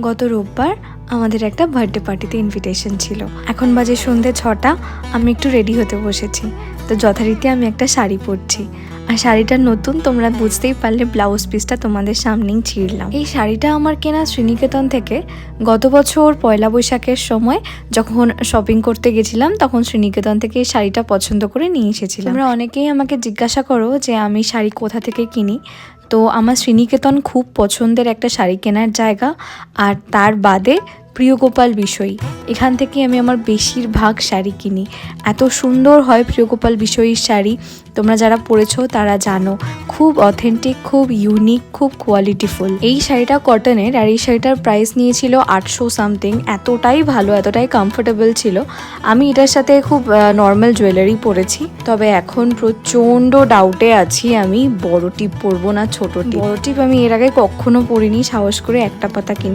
গত রোববার আমাদের একটা বার্থডে পার্টিতে ইনভিটেশন ছিল। এখন বাজে সন্ধ্যে 6টা। আমি একটু রেডি হতে বসেছি। তো যথারীতি আমি একটা শাড়ি পরছি, আর শাড়িটা নতুন, তোমরা বুঝতেই পারলে ব্লাউজ পিসটা তোমাদের সামনেই ছিঁড়লাম। এই শাড়িটা আমার কেনা শ্রীনিকেতন থেকে। গত বছর পয়লা বৈশাখের সময় যখন শপিং করতে গেছিলাম, তখন শ্রীনিকেতন থেকে এই শাড়িটা পছন্দ করে নিয়ে এসেছিলাম। তোমরা অনেকেই আমাকে জিজ্ঞাসা করো যে আমি শাড়ি কোথা থেকে কিনি। তো আমার শ্রীনিকেতন খুব পছন্দের একটা শাড়ি কেনার জায়গা। আর তার বাদে প্রিয়গোপাল বিষয়ী, এখান থেকে আমি আমার বেশিরভাগ শাড়ি কিনি। এত সুন্দর হয় প্রিয়গোপাল বিষয়ীর শাড়ি, তোমরা যারা পরেছো তারা জানো। খুব অথেন্টিক, খুব ইউনিক, খুব কোয়ালিটিফুল। এই শাড়িটা কটনের, আর এই শাড়িটার প্রাইস নিয়েছিল 800 সামথিং। এতটাই ভালো, এতটাই কমফোর্টেবল ছিল। আমি এটার সাথে খুব নর্মাল জুয়েলারি পরেছি। তবে এখন প্রচণ্ড ডাউটে আছি আমি বড় টিপ পরবো না ছোট টিপ। বড় টিপ আমি এর আগে কখনো পরিনি, সাহস করে একটা পাতা কিনি।